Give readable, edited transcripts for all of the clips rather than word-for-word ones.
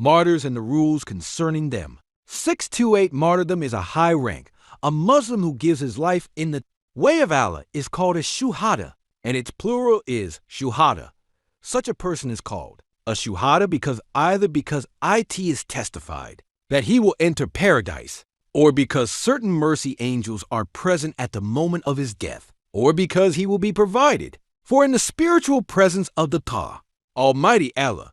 martyrs and the rules concerning them. 628 Martyrdom is a high rank. A Muslim who gives his life in the way of Allah is called a SHUHADA, and its plural is SHUHADA. Such a person is called a SHUHADA because IT testified that he will enter paradise, or because certain mercy angels are present at the moment of his death, or because he will be provided for in the spiritual presence of the Almighty Allah.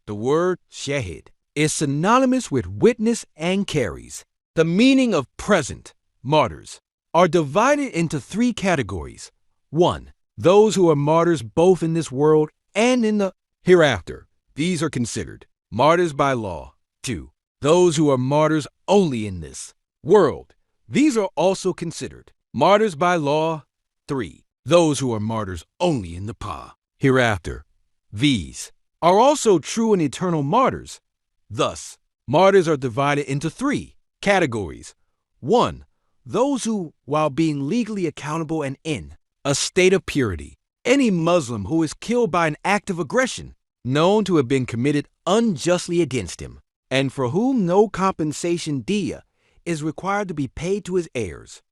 The word SHEHID is synonymous with witness and carries. The meaning of present martyrs are divided into three categories. 1. Those who are martyrs both in this world and in the hereafter. These are considered martyrs by law. 2. Those who are martyrs only in this world. These are also considered martyrs by law. 3. Those who are martyrs only in the hereafter. These are also true and eternal martyrs. Thus, martyrs are divided into three categories. 1. Those who, while being legally accountable and in a state of purity, any Muslim who is killed by an act of aggression known to have been committed unjustly against him, and for whom no compensation diyya is required to be paid to his heirs.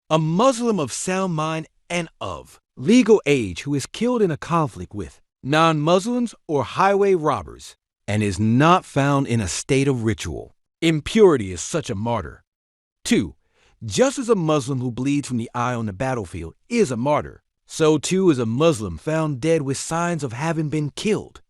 A Muslim of sound mind and of legal age who is killed in a conflict with non-Muslims or highway robbers and is not found in a state of ritual impurity is such a martyr. 2. Just as a Muslim who bleeds from the eye on the battlefield is a martyr, so too is a Muslim found dead with signs of having been killed.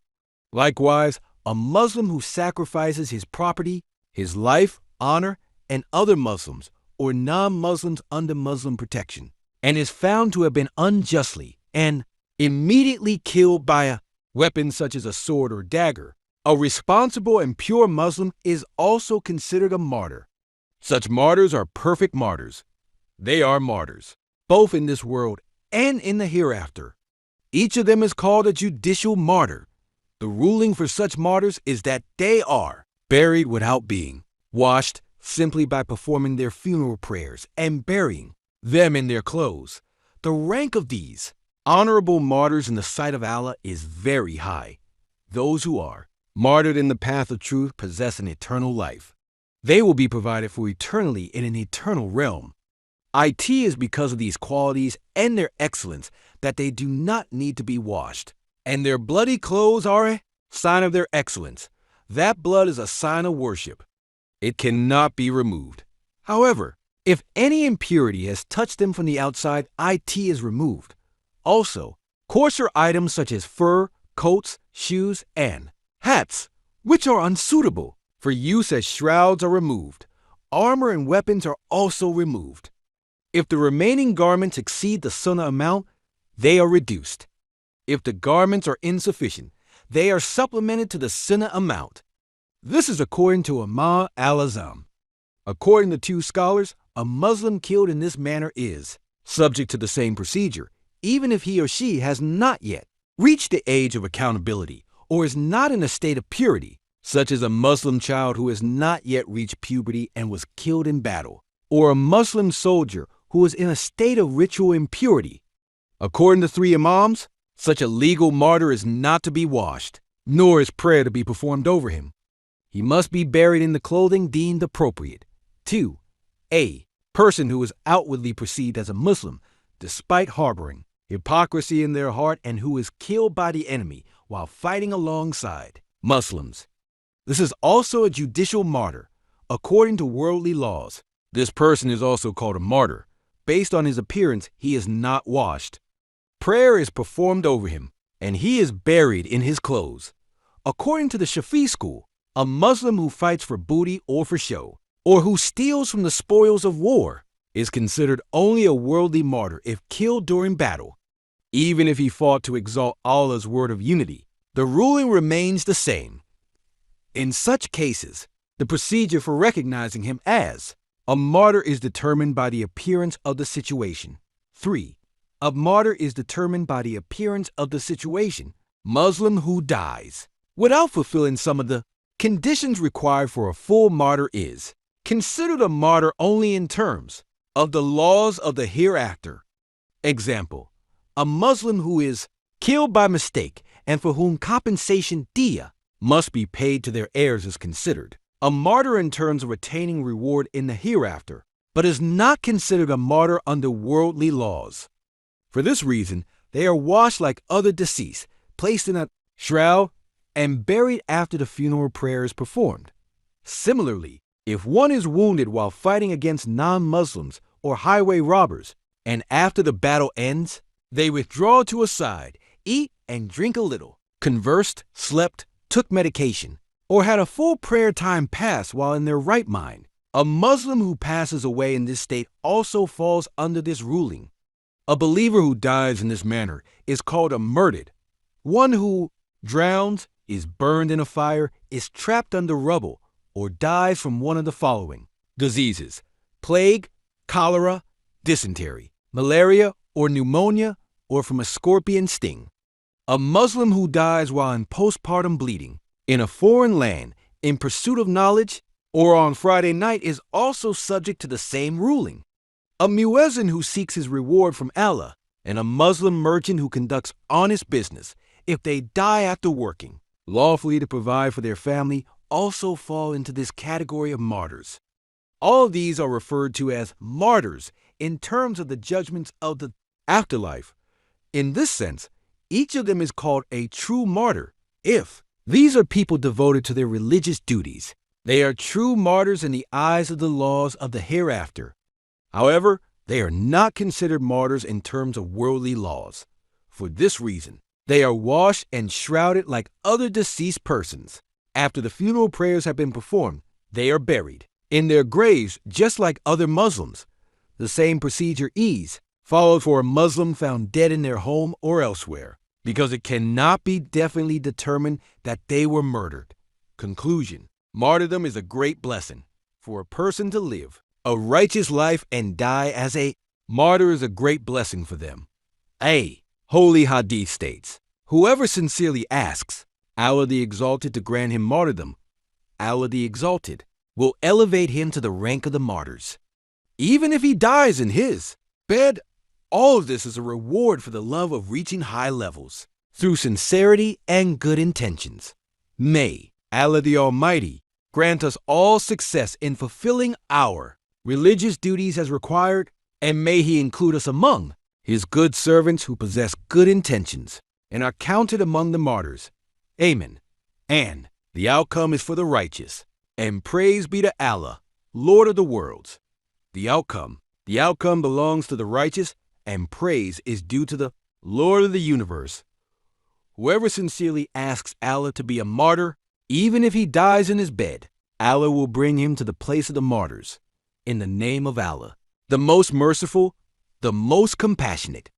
Likewise, a Muslim who sacrifices his property, his life, honor, and other Muslims or non-Muslims under Muslim protection, and is found to have been unjustly and immediately killed by a weapon such as a sword or dagger, a responsible and pure Muslim is also considered a martyr. Such martyrs are perfect martyrs. They are martyrs, both in this world and in the hereafter. Each of them is called a judicial martyr. The ruling for such martyrs is that they are buried without being washed, simply by performing their funeral prayers and burying them in their clothes. The rank of these honorable martyrs in the sight of Allah is very high. Those who are martyred in the path of truth possess an eternal life. They will be provided for eternally in an eternal realm. It is because of these qualities and their excellence that they do not need to be washed, and their bloody clothes are a sign of their excellence. That blood is a sign of worship. It cannot be removed. However, if any impurity has touched them from the outside, it is removed. Also, coarser items such as fur, coats, shoes, and hats, which are unsuitable for use as shrouds, are removed. Armor and weapons are also removed. If the remaining garments exceed the sunnah amount, they are reduced. If the garments are insufficient, they are supplemented to the sunnah amount. This is according to Imam al-Azam. According to two scholars, a Muslim killed in this manner is subject to the same procedure, even if he or she has not yet reached the age of accountability or is not in a state of purity, such as a Muslim child who has not yet reached puberty and was killed in battle, or a Muslim soldier who is in a state of ritual impurity. According to three Imams, such a legal martyr is not to be washed, nor is prayer to be performed over him. He must be buried in the clothing deemed appropriate. 2. A person who is outwardly perceived as a Muslim, despite harboring hypocrisy in their heart, and who is killed by the enemy while fighting alongside Muslims. This is also a judicial martyr. According to worldly laws, this person is also called a martyr. Based on his appearance, he is not washed. Prayer is performed over him, and he is buried in his clothes. According to the Shafi school, a Muslim who fights for booty or for show, or who steals from the spoils of war, is considered only a worldly martyr if killed during battle. Even if he fought to exalt Allah's word of unity, the ruling remains the same. In such cases, the procedure for recognizing him as a martyr is determined by the appearance of the situation. 3. A martyr is determined by the appearance of the situation. Muslim who dies without fulfilling some of the conditions required for a full martyr is considered a martyr only in terms of the laws of the hereafter. Example, a Muslim who is killed by mistake and for whom compensation diyya must be paid to their heirs is considered a martyr in terms of attaining reward in the hereafter, but is not considered a martyr under worldly laws. For this reason, they are washed like other deceased, placed in a shroud, and buried after the funeral prayer is performed. Similarly, if one is wounded while fighting against non-Muslims or highway robbers, and after the battle ends, they withdraw to a side, eat and drink a little, conversed, slept, took medication, or had a full prayer time pass while in their right mind, a Muslim who passes away in this state also falls under this ruling. A believer who dies in this manner is called a martyred. One who drowns, is burned in a fire, is trapped under rubble, or dies from one of the following diseases: plague, cholera, dysentery, malaria, or pneumonia, or from a scorpion sting. A Muslim who dies while in postpartum bleeding, in a foreign land, in pursuit of knowledge, or on Friday night is also subject to the same ruling. A muezzin who seeks his reward from Allah, and a Muslim merchant who conducts honest business, if they die after working lawfully to provide for their family, also fall into this category of martyrs. All of these are referred to as martyrs in terms of the judgments of the afterlife. In this sense, each of them is called a true martyr if these are people devoted to their religious duties. They are true martyrs in the eyes of the laws of the hereafter. However, they are not considered martyrs in terms of worldly laws. For this reason, they are washed and shrouded like other deceased persons. After the funeral prayers have been performed, they are buried in their graves just like other Muslims. The same procedure is followed for a Muslim found dead in their home or elsewhere, because it cannot be definitely determined that they were murdered. Conclusion: martyrdom is a great blessing. For a person to live a righteous life and die as a martyr is a great blessing for them. A holy hadith states, whoever sincerely asks Allah the Exalted to grant him martyrdom, Allah the Exalted will elevate him to the rank of the martyrs, even if he dies in his bed. All of this is a reward for the love of reaching high levels through sincerity and good intentions. May Allah the Almighty grant us all success in fulfilling our religious duties as required, and may He include us among His good servants who possess good intentions and are counted among the martyrs. Amen. And the outcome is for the righteous. And praise be to Allah, Lord of the worlds. The outcome belongs to the righteous, and praise is due to the Lord of the universe. Whoever sincerely asks Allah to be a martyr, even if he dies in his bed, Allah will bring him to the place of the martyrs. In the name of Allah, the most merciful, the most compassionate.